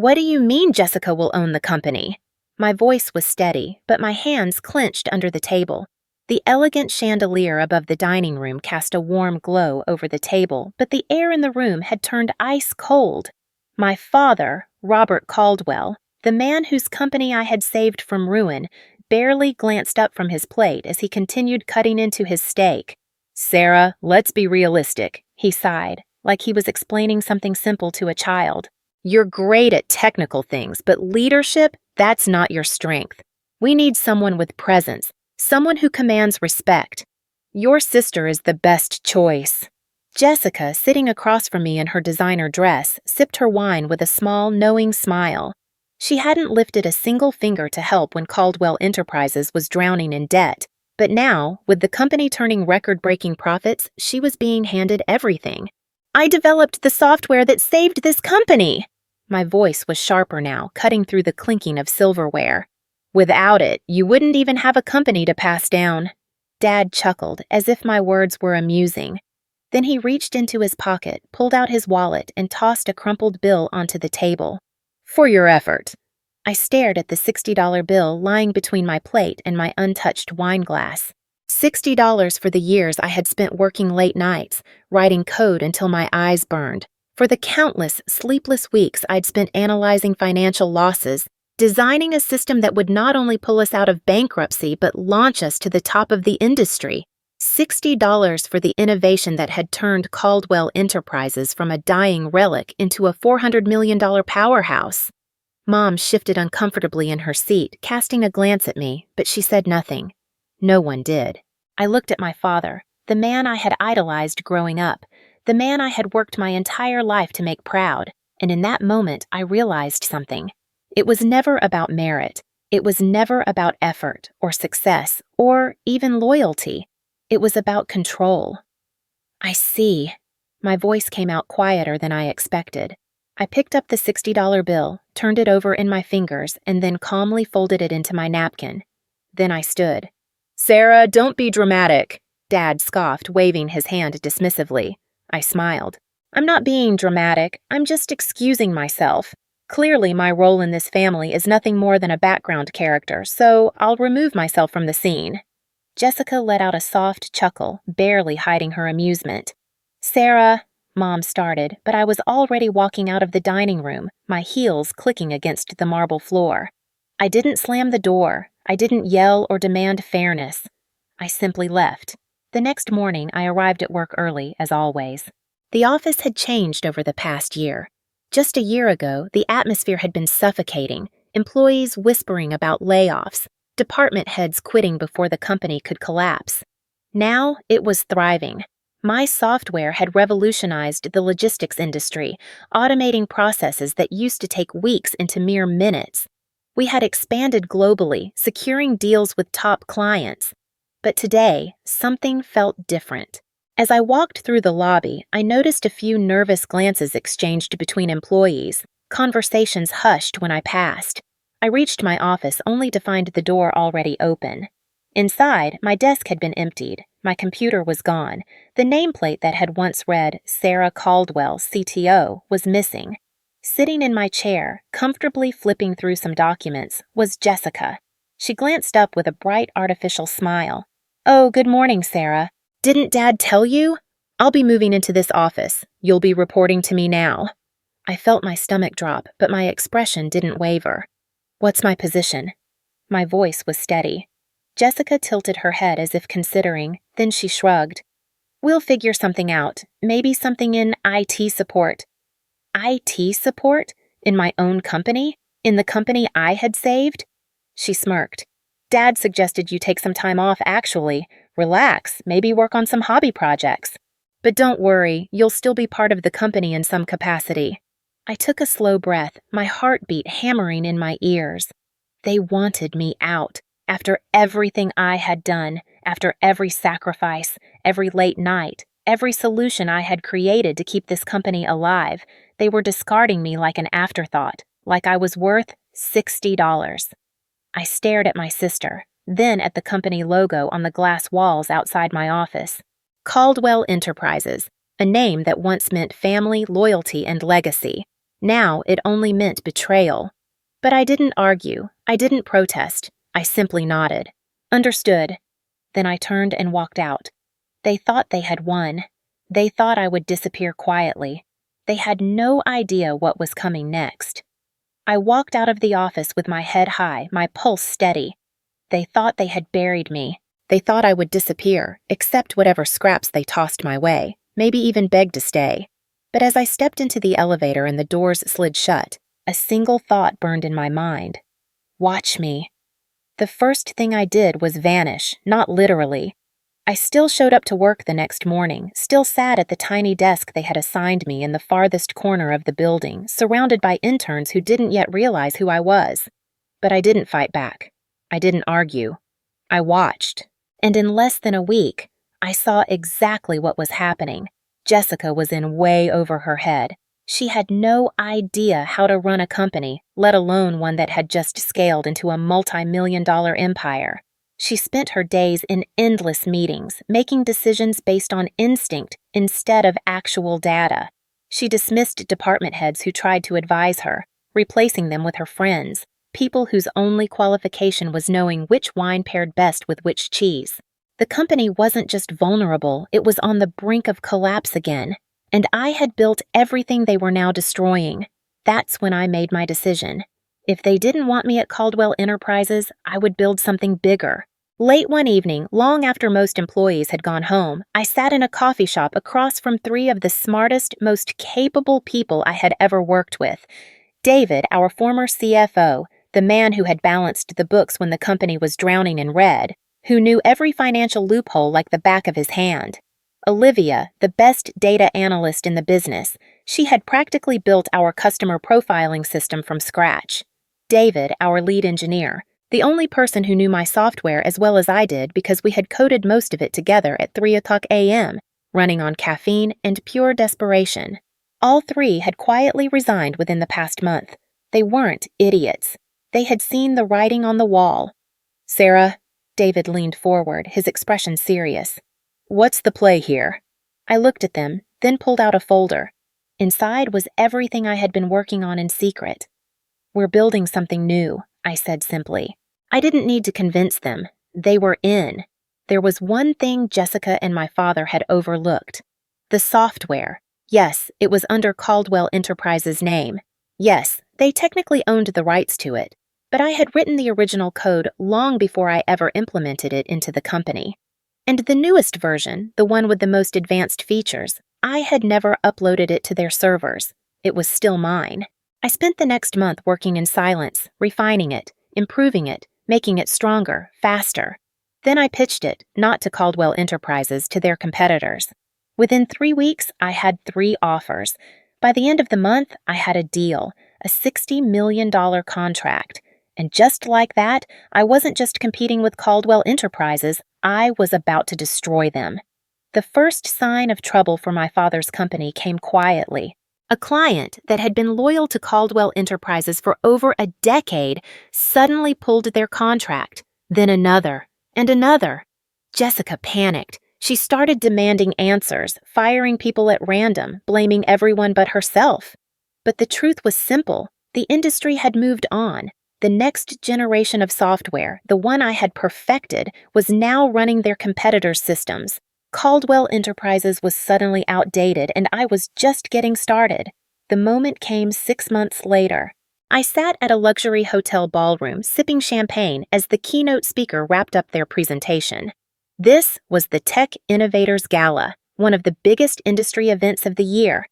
What do you mean Jessica will own the company? My voice was steady, but my hands clenched under the table. The elegant chandelier above the dining room cast a warm glow over the table, but the air in the room had turned ice cold. My father, Robert Caldwell, the man whose company I had saved from ruin, barely glanced up from his plate as he continued cutting into his steak. "Sarah, let's be realistic," he sighed, like he was explaining something simple to a child. "You're great at technical things, but leadership, that's not your strength. We need someone with presence, someone who commands respect. Your sister is the best choice." Jessica, sitting across from me in her designer dress, sipped her wine with a small, knowing smile. She hadn't lifted a single finger to help when Caldwell Enterprises was drowning in debt, but now, with the company turning record-breaking profits, she was being handed everything. "I developed the software that saved this company!" My voice was sharper now, cutting through the clinking of silverware. "Without it, you wouldn't even have a company to pass down." Dad chuckled, as if my words were amusing. Then he reached into his pocket, pulled out his wallet, and tossed a crumpled bill onto the table. "For your effort." I stared at the $60 bill lying between my plate and my untouched wine glass. $60 for the years I had spent working late nights, writing code until my eyes burned, for the countless sleepless weeks I'd spent analyzing financial losses, designing a system that would not only pull us out of bankruptcy but launch us to the top of the industry. $60 for the innovation that had turned Caldwell Enterprises from a dying relic into a $400 million powerhouse. Mom shifted uncomfortably in her seat, casting a glance at me, but she said nothing. No one did. I looked at my father, the man I had idolized growing up, the man I had worked my entire life to make proud, and in that moment I realized something. It was never about merit. It was never about effort or success or even loyalty. It was about control. "I see." My voice came out quieter than I expected. I picked up the $60 bill, turned it over in my fingers, and then calmly folded it into my napkin. Then I stood. "Sarah, don't be dramatic," Dad scoffed, waving his hand dismissively. I smiled. "I'm not being dramatic. I'm just excusing myself. Clearly, my role in this family is nothing more than a background character, so I'll remove myself from the scene." Jessica let out a soft chuckle, barely hiding her amusement. "Sarah," Mom started, but I was already walking out of the dining room, my heels clicking against the marble floor. I didn't slam the door. I didn't yell or demand fairness. I simply left. The next morning, I arrived at work early, as always. The office had changed over the past year. Just a year ago, the atmosphere had been suffocating, employees whispering about layoffs, department heads quitting before the company could collapse. Now, it was thriving. My software had revolutionized the logistics industry, automating processes that used to take weeks into mere minutes. We had expanded globally, securing deals with top clients. But today, something felt different. As I walked through the lobby, I noticed a few nervous glances exchanged between employees, conversations hushed when I passed. I reached my office only to find the door already open. Inside, my desk had been emptied, my computer was gone, the nameplate that had once read Sarah Caldwell, CTO, was missing. Sitting in my chair, comfortably flipping through some documents, was Jessica. She glanced up with a bright artificial smile. "Oh, good morning, Sarah. Didn't Dad tell you? I'll be moving into this office. You'll be reporting to me now." I felt my stomach drop, but my expression didn't waver. "What's my position?" My voice was steady. Jessica tilted her head as if considering, then she shrugged. "We'll figure something out. Maybe something in IT support." IT support? In my own company? In the company I had saved? She smirked. "Dad suggested you take some time off, actually. Relax, maybe work on some hobby projects. But don't worry, you'll still be part of the company in some capacity." I took a slow breath, my heartbeat hammering in my ears. They wanted me out. After everything I had done, after every sacrifice, every late night, every solution I had created to keep this company alive, they were discarding me like an afterthought, like I was worth $60. I stared at my sister, then at the company logo on the glass walls outside my office. Caldwell Enterprises, a name that once meant family, loyalty, and legacy. Now it only meant betrayal. But I didn't argue. I didn't protest. I simply nodded. Understood. Then I turned and walked out. They thought they had won. They thought I would disappear quietly. They had no idea what was coming next. I walked out of the office with my head high, my pulse steady. They thought they had buried me. They thought I would disappear, accept whatever scraps they tossed my way, maybe even beg to stay. But as I stepped into the elevator and the doors slid shut, a single thought burned in my mind. Watch me. The first thing I did was vanish, not literally. I still showed up to work the next morning, still sat at the tiny desk they had assigned me in the farthest corner of the building, surrounded by interns who didn't yet realize who I was. But I didn't fight back. I didn't argue. I watched. And in less than a week, I saw exactly what was happening. Jessica was in way over her head. She had no idea how to run a company, let alone one that had just scaled into a multi-million-dollar empire. She spent her days in endless meetings, making decisions based on instinct instead of actual data. She dismissed department heads who tried to advise her, replacing them with her friends, people whose only qualification was knowing which wine paired best with which cheese. The company wasn't just vulnerable, it was on the brink of collapse again, and I had built everything they were now destroying. That's when I made my decision. If they didn't want me at Caldwell Enterprises, I would build something bigger. Late one evening, long after most employees had gone home, I sat in a coffee shop across from three of the smartest, most capable people I had ever worked with. David, our former CFO, the man who had balanced the books when the company was drowning in red, who knew every financial loophole like the back of his hand. Olivia, the best data analyst in the business, she had practically built our customer profiling system from scratch. David, our lead engineer, the only person who knew my software as well as I did because we had coded most of it together at 3:00 a.m., running on caffeine and pure desperation. All three had quietly resigned within the past month. They weren't idiots. They had seen the writing on the wall. "Sarah," David leaned forward, his expression serious. "What's the play here?" I looked at them, then pulled out a folder. Inside was everything I had been working on in secret. "We're building something new," I said simply. I didn't need to convince them. They were in. There was one thing Jessica and my father had overlooked. The software. Yes, it was under Caldwell Enterprises' name. Yes, they technically owned the rights to it, but I had written the original code long before I ever implemented it into the company. And the newest version, the one with the most advanced features, I had never uploaded it to their servers. It was still mine. I spent the next month working in silence, refining it, improving it, making it stronger, faster. Then I pitched it, not to Caldwell Enterprises, to their competitors. Within 3 weeks, I had 3 offers. By the end of the month, I had a deal, a $60 million contract. And just like that, I wasn't just competing with Caldwell Enterprises, I was about to destroy them. The first sign of trouble for my father's company came quietly. A client that had been loyal to Caldwell Enterprises for over a decade suddenly pulled their contract, then another, and another. Jessica panicked. She started demanding answers, firing people at random, blaming everyone but herself. But the truth was simple. The industry had moved on. The next generation of software, the one I had perfected, was now running their competitors' systems. Caldwell Enterprises was suddenly outdated, and I was just getting started. The moment came 6 months later. I sat at a luxury hotel ballroom, sipping champagne as the keynote speaker wrapped up their presentation. This was the Tech Innovators Gala, one of the biggest industry events of the year.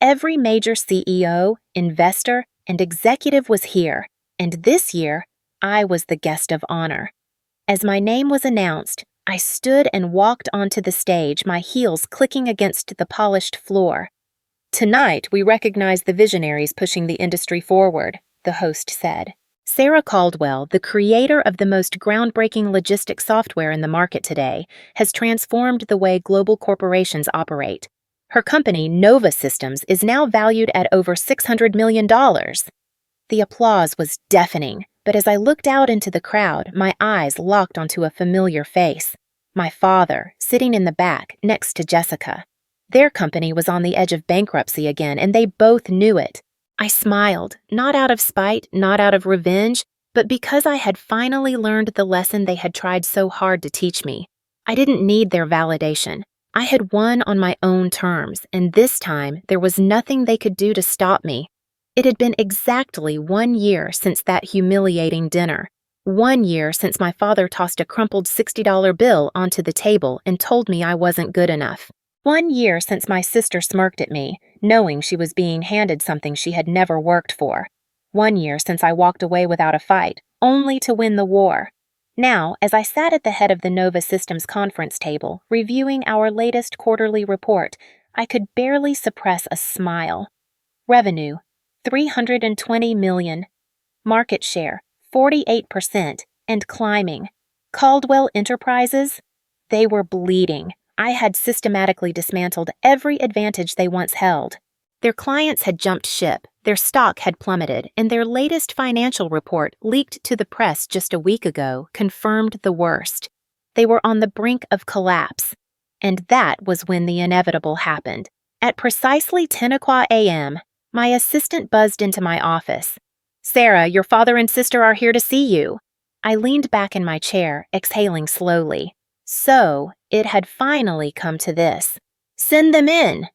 Every major CEO, investor, and executive was here, and this year, I was the guest of honor. As my name was announced, I stood and walked onto the stage, my heels clicking against the polished floor. "Tonight, we recognize the visionaries pushing the industry forward," the host said. Sarah Caldwell, the creator of the most groundbreaking logistics software in the market today, has transformed the way global corporations operate. Her company, Nova Systems, is now valued at over $600 million. The applause was deafening, but as I looked out into the crowd, my eyes locked onto a familiar face. My father, sitting in the back, next to Jessica. Their company was on the edge of bankruptcy again, and they both knew it. I smiled, not out of spite, not out of revenge, but because I had finally learned the lesson they had tried so hard to teach me. I didn't need their validation. I had won on my own terms, and this time there was nothing they could do to stop me. It had been exactly 1 year since that humiliating dinner. 1 year since my father tossed a crumpled $60 bill onto the table and told me I wasn't good enough. 1 year since my sister smirked at me, knowing she was being handed something she had never worked for. 1 year since I walked away without a fight, only to win the war. Now, as I sat at the head of the Nova Systems conference table, reviewing our latest quarterly report, I could barely suppress a smile. Revenue, $320 million. Market share, 48%, and climbing. Caldwell Enterprises? They were bleeding. I had systematically dismantled every advantage they once held. Their clients had jumped ship, their stock had plummeted, and their latest financial report, leaked to the press just a week ago, confirmed the worst. They were on the brink of collapse. And that was when the inevitable happened. At precisely 10 o'clock a.m., my assistant buzzed into my office. "Sarah, your father and sister are here to see you." I leaned back in my chair, exhaling slowly. So, it had finally come to this. "Send them in."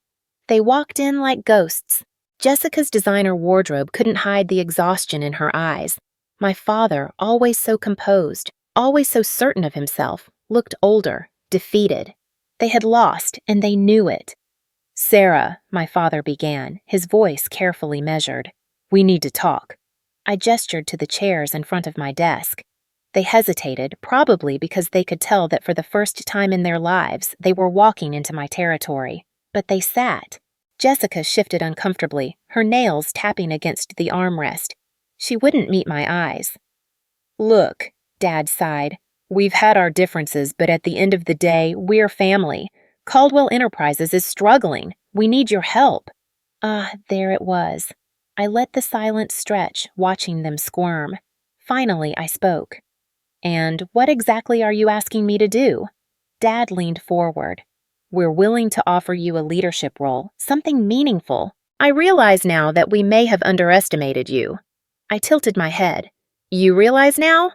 They walked in like ghosts. Jessica's designer wardrobe couldn't hide the exhaustion in her eyes. My father, always so composed, always so certain of himself, looked older, defeated. They had lost, and they knew it. "Sarah," my father began, his voice carefully measured. "We need to talk." I gestured to the chairs in front of my desk. They hesitated, probably because they could tell that for the first time in their lives, they were walking into my territory. But they sat. Jessica shifted uncomfortably, her nails tapping against the armrest. She wouldn't meet my eyes. "Look," Dad sighed, "we've had our differences, but at the end of the day, we're family. Caldwell Enterprises is struggling. We need your help." There it was. I let the silence stretch, watching them squirm. Finally, I spoke. "And what exactly are you asking me to do?" Dad leaned forward. "We're willing to offer you a leadership role, something meaningful. I realize now that we may have underestimated you." I tilted my head. "You realize now?"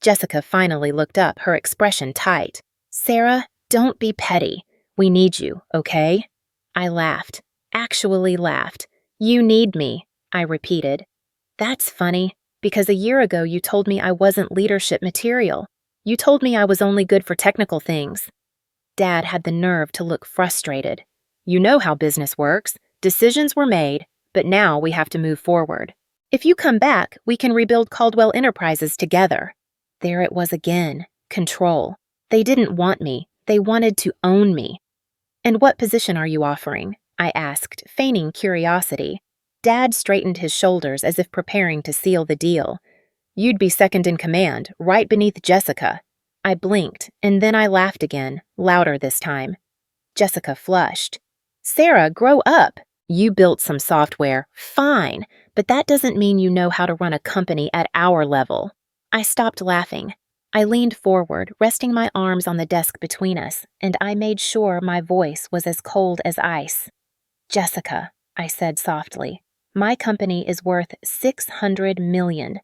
Jessica finally looked up, her expression tight. "Sarah, don't be petty. We need you, okay?" I laughed. Actually laughed. "You need me," I repeated. "That's funny, because a year ago you told me I wasn't leadership material. You told me I was only good for technical things." Dad had the nerve to look frustrated. "You know how business works. Decisions were made, but now we have to move forward. If you come back, we can rebuild Caldwell Enterprises together." There it was again. Control. They didn't want me. They wanted to own me. "And what position are you offering?" I asked, feigning curiosity. Dad straightened his shoulders as if preparing to seal the deal. "You'd be second in command, right beneath Jessica." I blinked, and then I laughed again, louder this time. Jessica flushed. "Sarah, grow up. You built some software, fine, but that doesn't mean you know how to run a company at our level." I stopped laughing. I leaned forward, resting my arms on the desk between us, and I made sure my voice was as cold as ice. "Jessica," I said softly, "my company is worth $600 million.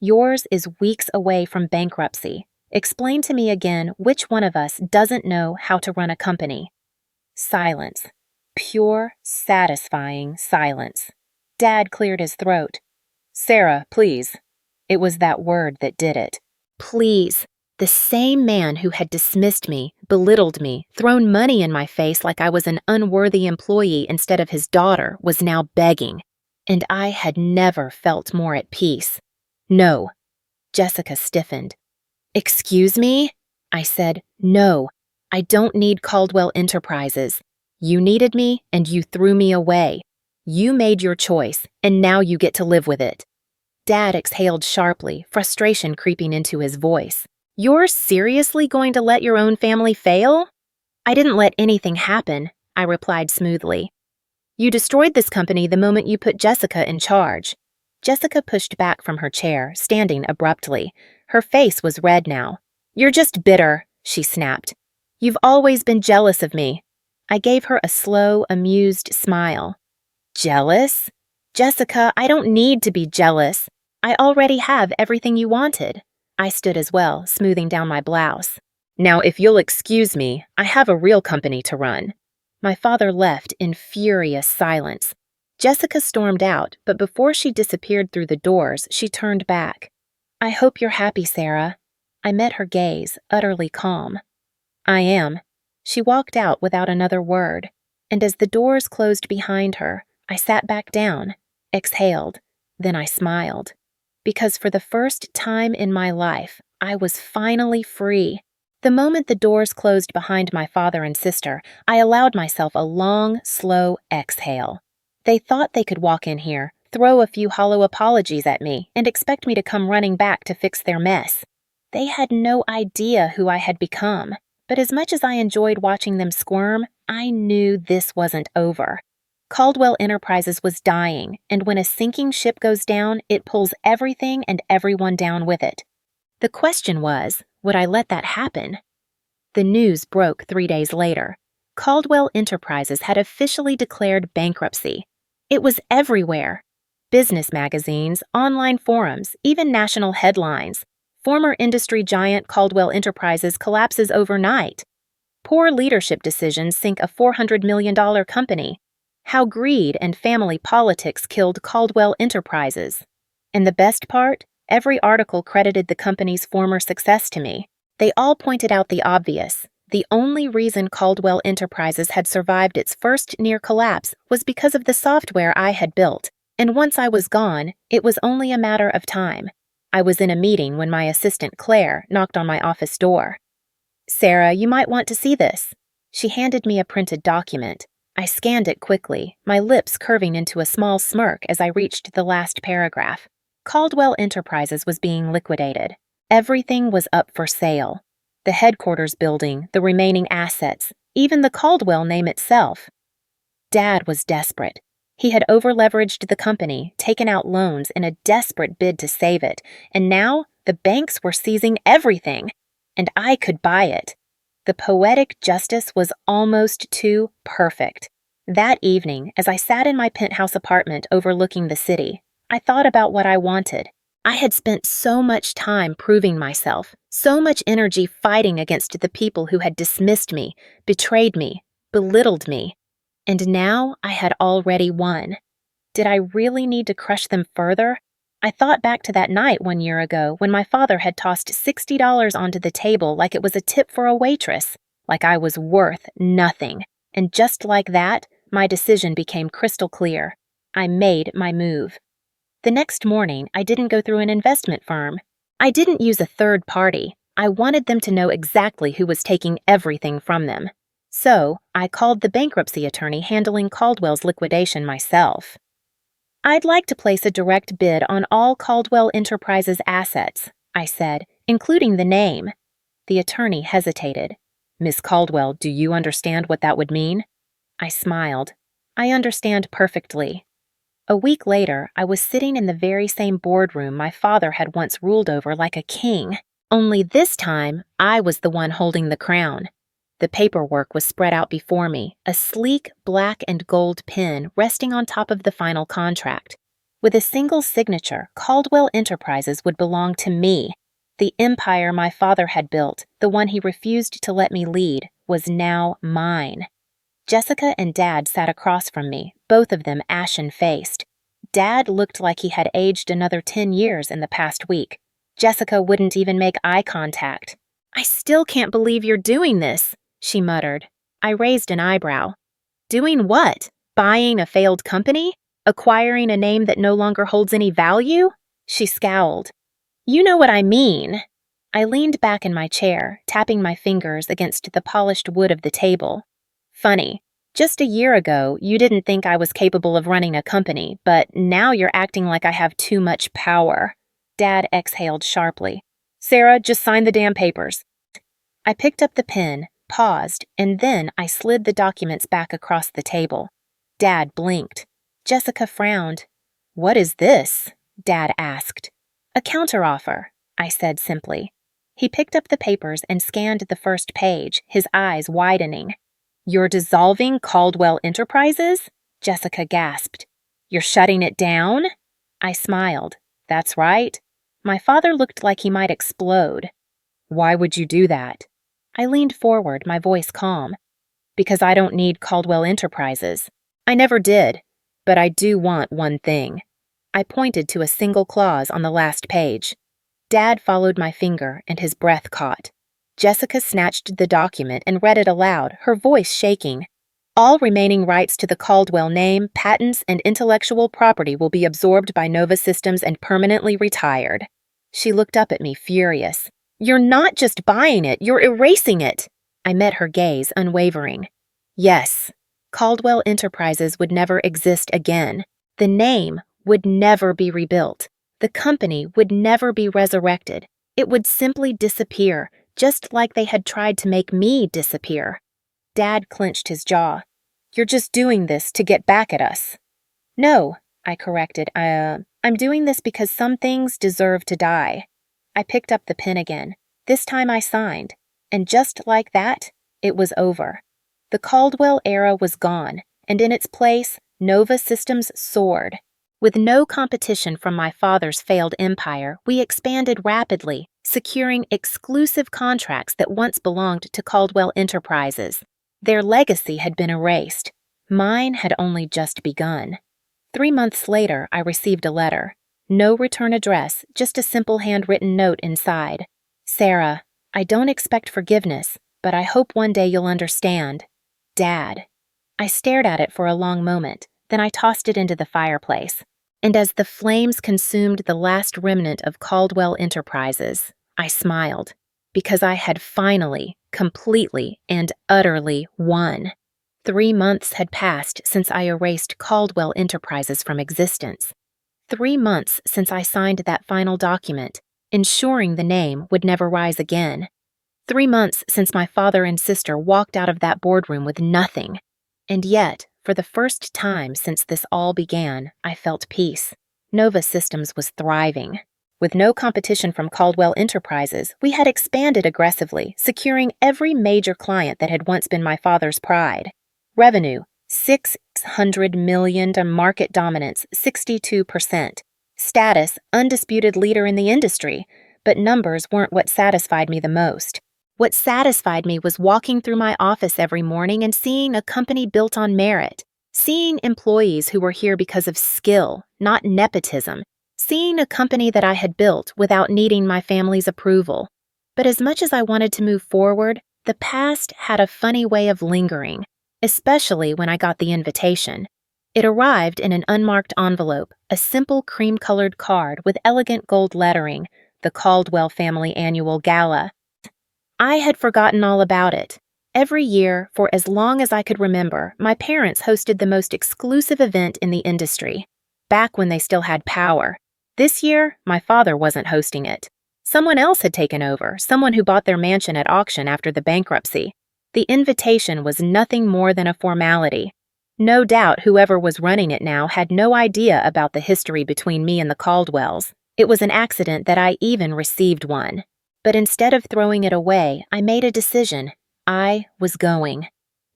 Yours is weeks away from bankruptcy. Explain to me again which one of us doesn't know how to run a company." Silence. Pure, satisfying silence. Dad cleared his throat. "Sarah, please." It was that word that did it. Please. The same man who had dismissed me, belittled me, thrown money in my face like I was an unworthy employee instead of his daughter was now begging. And I had never felt more at peace. "No." Jessica stiffened. "Excuse me?" I said, "No, I don't need Caldwell Enterprises. You needed me, and you threw me away. You made your choice, and now you get to live with it." Dad exhaled sharply, frustration creeping into his voice. "You're seriously going to let your own family fail?" "I didn't let anything happen," I replied smoothly. "You destroyed this company the moment you put Jessica in charge." Jessica pushed back from her chair, standing abruptly. Her face was red now. "You're just bitter," she snapped. "You've always been jealous of me." I gave her a slow, amused smile. "Jealous?" Jessica, I don't need to be jealous. I already have everything you wanted. I stood as well, smoothing down my blouse. Now, if you'll excuse me, I have a real company to run. My father left in furious silence. Jessica stormed out, but before she disappeared through the doors, she turned back. I hope you're happy, Sarah. I met her gaze, utterly calm. I am. She walked out without another word, and as the doors closed behind her, I sat back down, exhaled, then I smiled. Because for the first time in my life, I was finally free. The moment the doors closed behind my father and sister, I allowed myself a long, slow exhale. They thought they could walk in here, throw a few hollow apologies at me, and expect me to come running back to fix their mess. They had no idea who I had become, but as much as I enjoyed watching them squirm, I knew this wasn't over. Caldwell Enterprises was dying, and when a sinking ship goes down, it pulls everything and everyone down with it. The question was, would I let that happen? The news broke 3 days later. Caldwell Enterprises had officially declared bankruptcy. It was everywhere. Business magazines, online forums, even national headlines. Former industry giant Caldwell Enterprises collapses overnight. Poor leadership decisions sink a $400 million company. How greed and family politics killed Caldwell Enterprises. And the best part? Every article credited the company's former success to me. They all pointed out the obvious. The only reason Caldwell Enterprises had survived its first near collapse was because of the software I had built, and once I was gone, it was only a matter of time. I was in a meeting when my assistant Claire knocked on my office door. Sarah, you might want to see this. She handed me a printed document. I scanned it quickly, my lips curving into a small smirk as I reached the last paragraph. Caldwell Enterprises was being liquidated. Everything was up for sale. The headquarters building, the remaining assets, even the Caldwell name itself. Dad was desperate. He had over-leveraged the company, taken out loans in a desperate bid to save it, and now the banks were seizing everything, and I could buy it. The poetic justice was almost too perfect. That evening, as I sat in my penthouse apartment overlooking the city, I thought about what I wanted. I had spent so much time proving myself, so much energy fighting against the people who had dismissed me, betrayed me, belittled me. And now I had already won. Did I really need to crush them further? I thought back to that night 1 year ago when my father had tossed $60 onto the table like it was a tip for a waitress, like I was worth nothing. And just like that, my decision became crystal clear. I made my move. The next morning, I didn't go through an investment firm. I didn't use a third party. I wanted them to know exactly who was taking everything from them. So, I called the bankruptcy attorney handling Caldwell's liquidation myself. I'd like to place a direct bid on all Caldwell Enterprises assets, I said, including the name. The attorney hesitated. Miss Caldwell, do you understand what that would mean? I smiled. I understand perfectly. A week later, I was sitting in the very same boardroom my father had once ruled over like a king. Only this time, I was the one holding the crown. The paperwork was spread out before me, a sleek black and gold pen resting on top of the final contract. With a single signature, Caldwell Enterprises would belong to me. The empire my father had built, the one he refused to let me lead, was now mine. Jessica and Dad sat across from me, both of them ashen-faced. Dad looked like he had aged another 10 years in the past week. Jessica wouldn't even make eye contact. I still can't believe you're doing this, she muttered. I raised an eyebrow. Doing what? Buying a failed company? Acquiring a name that no longer holds any value? She scowled. You know what I mean. I leaned back in my chair, tapping my fingers against the polished wood of the table. Funny. Just a year ago, you didn't think I was capable of running a company, but now you're acting like I have too much power. Dad exhaled sharply. Sarah, just sign the damn papers. I picked up the pen, paused, and then I slid the documents back across the table. Dad blinked. Jessica frowned. What is this? Dad asked. A counteroffer, I said simply. He picked up the papers and scanned the first page, his eyes widening. You're dissolving Caldwell Enterprises? Jessica gasped. You're shutting it down? I smiled. That's right. My father looked like he might explode. Why would you do that? I leaned forward, my voice calm. Because I don't need Caldwell Enterprises. I never did. But I do want one thing. I pointed to a single clause on the last page. Dad followed my finger, and his breath caught. Jessica snatched the document and read it aloud, her voice shaking. All remaining rights to the Caldwell name, patents, and intellectual property will be absorbed by Nova Systems and permanently retired. She looked up at me, furious. You're not just buying it, you're erasing it. I met her gaze, unwavering. Yes, Caldwell Enterprises would never exist again. The name would never be rebuilt. The company would never be resurrected. It would simply disappear, just like they had tried to make me disappear. Dad clenched his jaw. You're just doing this to get back at us. No, I corrected. I'm doing this because some things deserve to die. I picked up the pen again. This time I signed. And just like that, it was over. The Caldwell era was gone, and in its place, Nova Systems soared. With no competition from my father's failed empire, we expanded rapidly, securing exclusive contracts that once belonged to Caldwell Enterprises. Their legacy had been erased. Mine had only just begun. 3 months later, I received a letter. No return address, just a simple handwritten note inside. Sarah, I don't expect forgiveness, but I hope one day you'll understand. Dad. I stared at it for a long moment, then I tossed it into the fireplace. And as the flames consumed the last remnant of Caldwell Enterprises, I smiled, because I had finally, completely, and utterly won. 3 months had passed since I erased Caldwell Enterprises from existence. 3 months since I signed that final document, ensuring the name would never rise again. 3 months since my father and sister walked out of that boardroom with nothing. And yet, for the first time since this all began, I felt peace. Nova Systems was thriving. With no competition from Caldwell Enterprises, we had expanded aggressively, securing every major client that had once been my father's pride. Revenue, $600 million to market dominance, 62%. Status, undisputed leader in the industry. But numbers weren't what satisfied me the most. What satisfied me was walking through my office every morning and seeing a company built on merit, seeing employees who were here because of skill, not nepotism, seeing a company that I had built without needing my family's approval. But as much as I wanted to move forward, the past had a funny way of lingering, especially when I got the invitation. It arrived in an unmarked envelope, a simple cream-colored card with elegant gold lettering, the Caldwell Family Annual Gala. I had forgotten all about it. Every year, for as long as I could remember, my parents hosted the most exclusive event in the industry, back when they still had power. This year, my father wasn't hosting it. Someone else had taken over, someone who bought their mansion at auction after the bankruptcy. The invitation was nothing more than a formality. No doubt whoever was running it now had no idea about the history between me and the Caldwells. It was an accident that I even received one. But instead of throwing it away, I made a decision. I was going.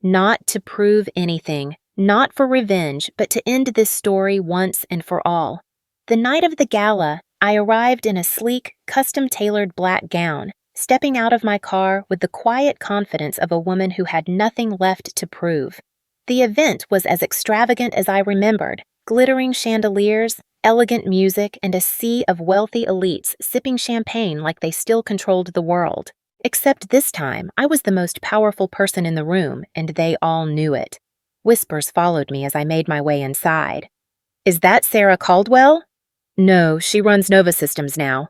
Not to prove anything, not for revenge, but to end this story once and for all. The night of the gala, I arrived in a sleek, custom-tailored black gown, stepping out of my car with the quiet confidence of a woman who had nothing left to prove. The event was as extravagant as I remembered, glittering chandeliers, elegant music, and a sea of wealthy elites sipping champagne like they still controlled the world. Except this time, I was the most powerful person in the room, and they all knew it. Whispers followed me as I made my way inside. Is that Sarah Caldwell? No, she runs Nova Systems now.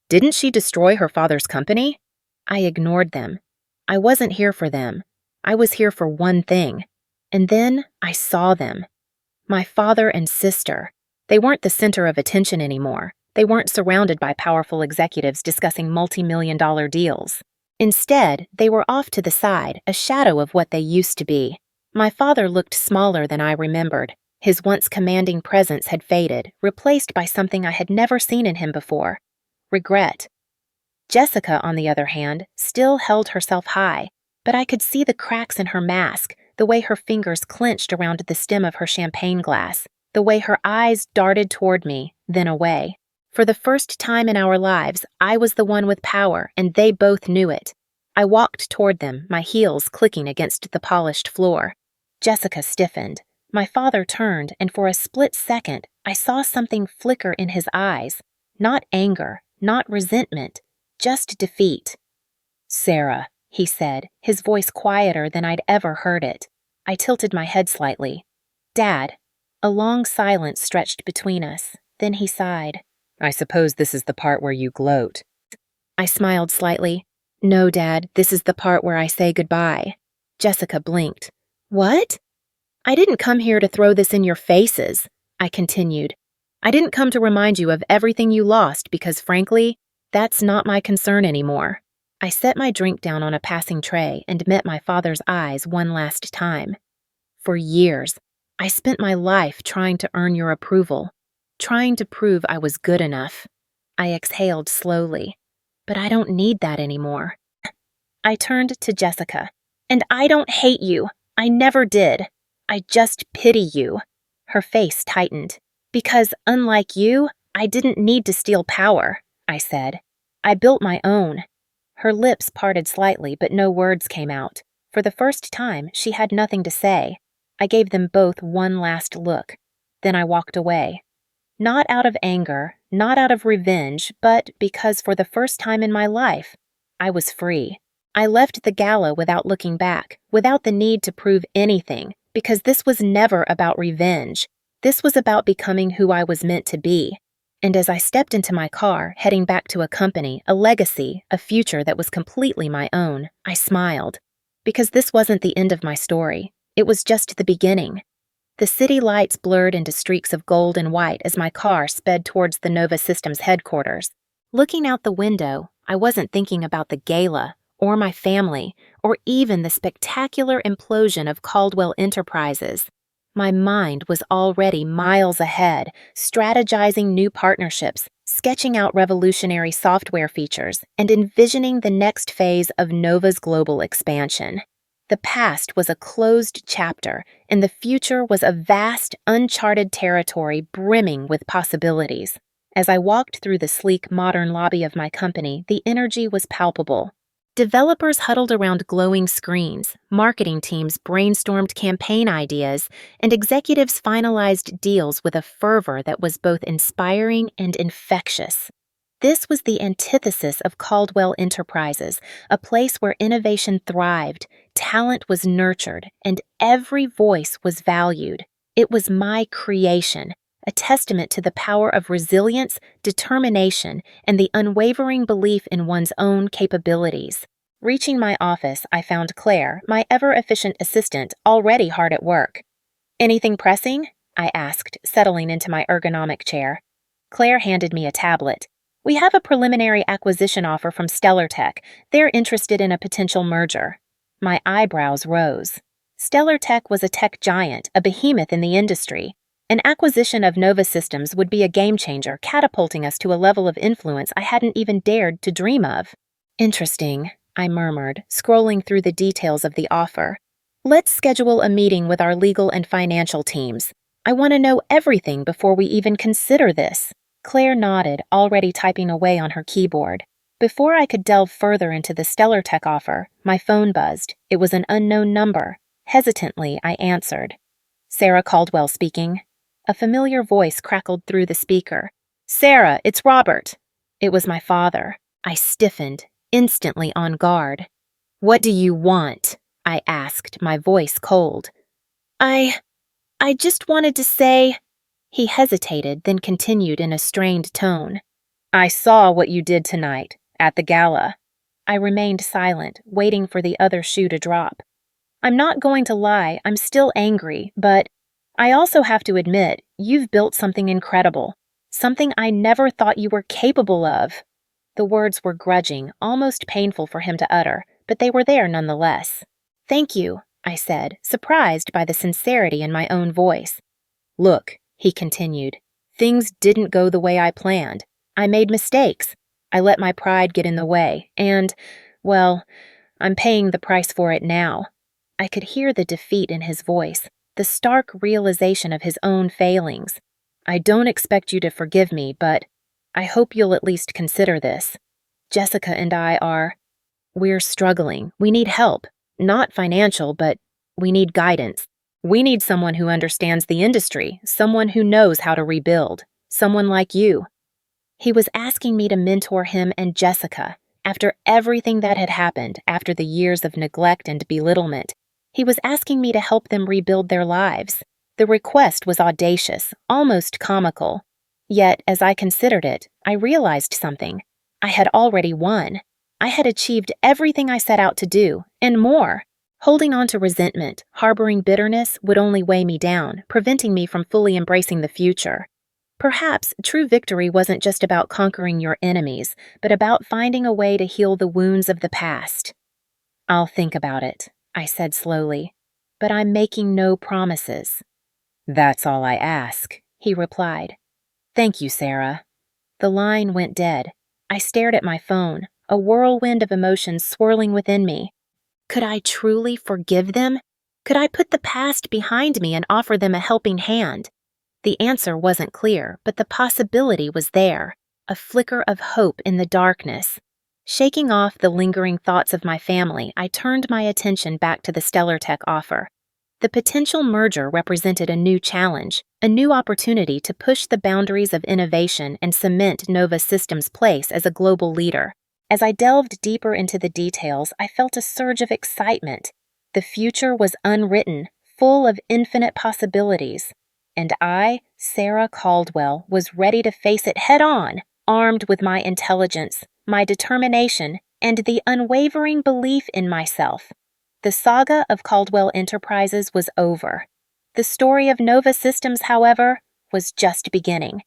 Didn't she destroy her father's company? I ignored them. I wasn't here for them. I was here for one thing. And then I saw them. My father and sister. They weren't the center of attention anymore. They weren't surrounded by powerful executives discussing multi-million-dollar deals. Instead, they were off to the side, a shadow of what they used to be. My father looked smaller than I remembered. His once commanding presence had faded, replaced by something I had never seen in him before. Regret. Jessica, on the other hand, still held herself high, but I could see the cracks in her mask, the way her fingers clenched around the stem of her champagne glass. the way her eyes darted toward me, then away. For the first time in our lives, I was the one with power, and they both knew it. I walked toward them, my heels clicking against the polished floor. Jessica stiffened. My father turned, and for a split second, I saw something flicker in his eyes. Not anger, not resentment, just defeat. "Sarah," he said, his voice quieter than I'd ever heard it. I tilted my head slightly. "Dad." A long silence stretched between us. Then he sighed. "I suppose this is the part where you gloat." I smiled slightly. "No, Dad, this is the part where I say goodbye." Jessica blinked. "What?" "I didn't come here to throw this in your faces," I continued. "I didn't come to remind you of everything you lost because, frankly, that's not my concern anymore." I set my drink down on a passing tray and met my father's eyes one last time. "For years, I spent my life trying to earn your approval, trying to prove I was good enough." I exhaled slowly. "But I don't need that anymore." I turned to Jessica. "And I don't hate you. I never did. I just pity you." Her face tightened. "Because, unlike you, I didn't need to steal power," I said. "I built my own." Her lips parted slightly, but no words came out. For the first time, she had nothing to say. I gave them both one last look. Then I walked away. Not out of anger, not out of revenge, but because for the first time in my life, I was free. I left the gala without looking back, without the need to prove anything, because this was never about revenge. This was about becoming who I was meant to be. And as I stepped into my car, heading back to a company, a legacy, a future that was completely my own, I smiled. Because this wasn't the end of my story. It was just the beginning. The city lights blurred into streaks of gold and white as my car sped towards the Nova Systems headquarters. Looking out the window, I wasn't thinking about the gala, or my family, or even the spectacular implosion of Caldwell Enterprises. My mind was already miles ahead, strategizing new partnerships, sketching out revolutionary software features, and envisioning the next phase of Nova's global expansion. The past was a closed chapter, and the future was a vast, uncharted territory brimming with possibilities. As I walked through the sleek, modern lobby of my company, the energy was palpable. Developers huddled around glowing screens, marketing teams brainstormed campaign ideas, and executives finalized deals with a fervor that was both inspiring and infectious. This was the antithesis of Caldwell Enterprises, a place where innovation thrived, talent was nurtured, and every voice was valued. It was my creation, a testament to the power of resilience, determination, and the unwavering belief in one's own capabilities. Reaching my office, I found Claire, my ever-efficient assistant, already hard at work. "Anything pressing?" I asked, settling into my ergonomic chair. Claire handed me a tablet. "We have a preliminary acquisition offer from Stellar Tech. They're interested in a potential merger." My eyebrows rose. Stellar Tech was a tech giant, a behemoth in the industry. An acquisition of Nova Systems would be a game-changer, catapulting us to a level of influence I hadn't even dared to dream of. "Interesting," I murmured, scrolling through the details of the offer. "Let's schedule a meeting with our legal and financial teams. I want to know everything before we even consider this." Claire nodded, already typing away on her keyboard. Before I could delve further into the Stellar Tech offer, my phone buzzed. It was an unknown number. Hesitantly, I answered. "Sarah Caldwell speaking." A familiar voice crackled through the speaker. "Sarah, it's Robert." It was my father. I stiffened, instantly on guard. "What do you want?" I asked, my voice cold. I just wanted to say..." He hesitated, then continued in a strained tone. "I saw what you did tonight, at the gala." I remained silent, waiting for the other shoe to drop. "I'm not going to lie, I'm still angry, but I also have to admit, you've built something incredible. Something I never thought you were capable of." The words were grudging, almost painful for him to utter, but they were there nonetheless. "Thank you," I said, surprised by the sincerity in my own voice. "Look," he continued, "things didn't go the way I planned. I made mistakes. I let my pride get in the way, and, well, I'm paying the price for it now." I could hear the defeat in his voice. the stark realization of his own failings. "I don't expect you to forgive me, but I hope you'll at least consider this. Jessica and we're struggling. We need help. Not financial, but we need guidance. We need someone who understands the industry, someone who knows how to rebuild, someone like you." He was asking me to mentor him and Jessica. After everything that had happened, after the years of neglect and belittlement, he was asking me to help them rebuild their lives. The request was audacious, almost comical. Yet, as I considered it, I realized something. I had already won. I had achieved everything I set out to do, and more. Holding on to resentment, harboring bitterness would only weigh me down, preventing me from fully embracing the future. Perhaps true victory wasn't just about conquering your enemies, but about finding a way to heal the wounds of the past. "I'll think about it," I said slowly, "but I'm making no promises." "That's all I ask," he replied. "Thank you, Sarah." The line went dead. I stared at my phone, a whirlwind of emotions swirling within me. Could I truly forgive them? Could I put the past behind me and offer them a helping hand? The answer wasn't clear, but the possibility was there, a flicker of hope in the darkness. Shaking off the lingering thoughts of my family, I turned my attention back to the StellarTech offer. The potential merger represented a new challenge, a new opportunity to push the boundaries of innovation and cement Nova Systems' place as a global leader. As I delved deeper into the details, I felt a surge of excitement. The future was unwritten, full of infinite possibilities. And I, Sarah Caldwell, was ready to face it head-on, armed with my intelligence, my determination, and the unwavering belief in myself. The saga of Caldwell Enterprises was over. The story of Nova Systems, however, was just beginning.